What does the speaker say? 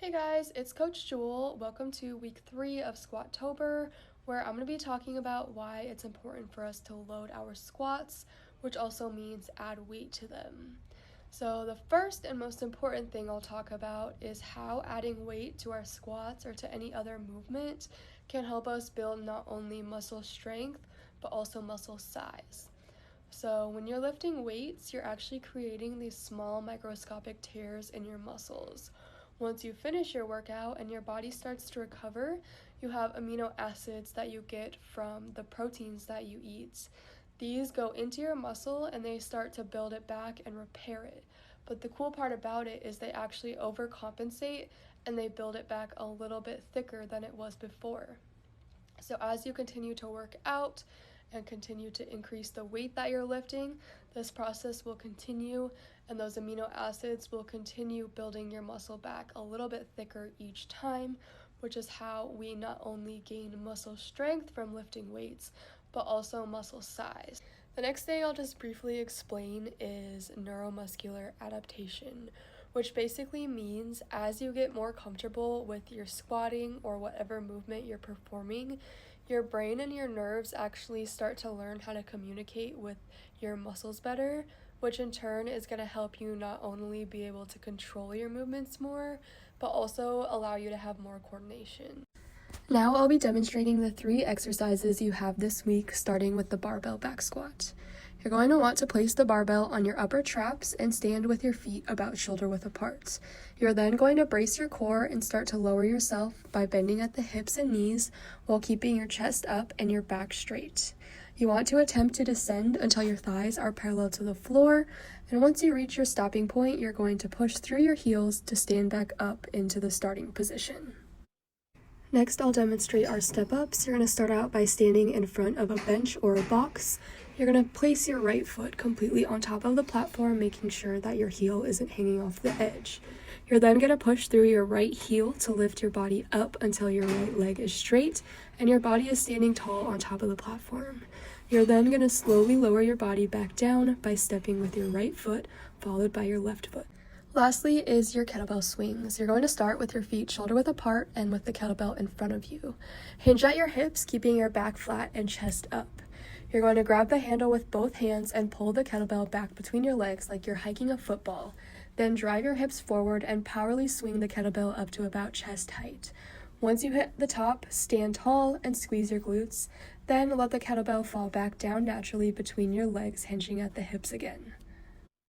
Hey guys, it's Coach Jewel. Welcome to week 3 of SQUAT-TOBER, where I'm going to be talking about why it's important for us to load our squats, which also means add weight to them. So the first and most important thing I'll talk about is how adding weight to our squats or to any other movement can help us build not only muscle strength, but also muscle size. So when you're lifting weights, you're actually creating these small microscopic tears in your muscles. Once you finish your workout and your body starts to recover, you have amino acids that you get from the proteins that you eat. These go into your muscle and they start to build it back and repair it. But the cool part about it is they actually overcompensate and they build it back a little bit thicker than it was before. So as you continue to work out and continue to increase the weight that you're lifting, this process will continue and those amino acids will continue building your muscle back a little bit thicker each time, which is how we not only gain muscle strength from lifting weights, but also muscle size. The next thing I'll just briefly explain is neuromuscular adaptation, which basically means as you get more comfortable with your squatting or whatever movement you're performing, your brain and your nerves actually start to learn how to communicate with your muscles better, which in turn is going to help you not only be able to control your movements more, but also allow you to have more coordination. Now I'll be demonstrating the 3 exercises you have this week, starting with the barbell back squat. You're going to want to place the barbell on your upper traps and stand with your feet about shoulder width apart. You're then going to brace your core and start to lower yourself by bending at the hips and knees while keeping your chest up and your back straight. You want to attempt to descend until your thighs are parallel to the floor, and once you reach your stopping point, you're going to push through your heels to stand back up into the starting position. Next, I'll demonstrate our step-ups. You're going to start out by standing in front of a bench or a box. You're going to place your right foot completely on top of the platform, making sure that your heel isn't hanging off the edge. You're then going to push through your right heel to lift your body up until your right leg is straight and your body is standing tall on top of the platform. You're then going to slowly lower your body back down by stepping with your right foot, followed by your left foot. Lastly is your kettlebell swings. You're going to start with your feet shoulder width apart and with the kettlebell in front of you. Hinge at your hips, keeping your back flat and chest up. You're going to grab the handle with both hands and pull the kettlebell back between your legs like you're hiking a football. Then drive your hips forward and powerfully swing the kettlebell up to about chest height. Once you hit the top, stand tall and squeeze your glutes. Then let the kettlebell fall back down naturally between your legs, hinging at the hips again.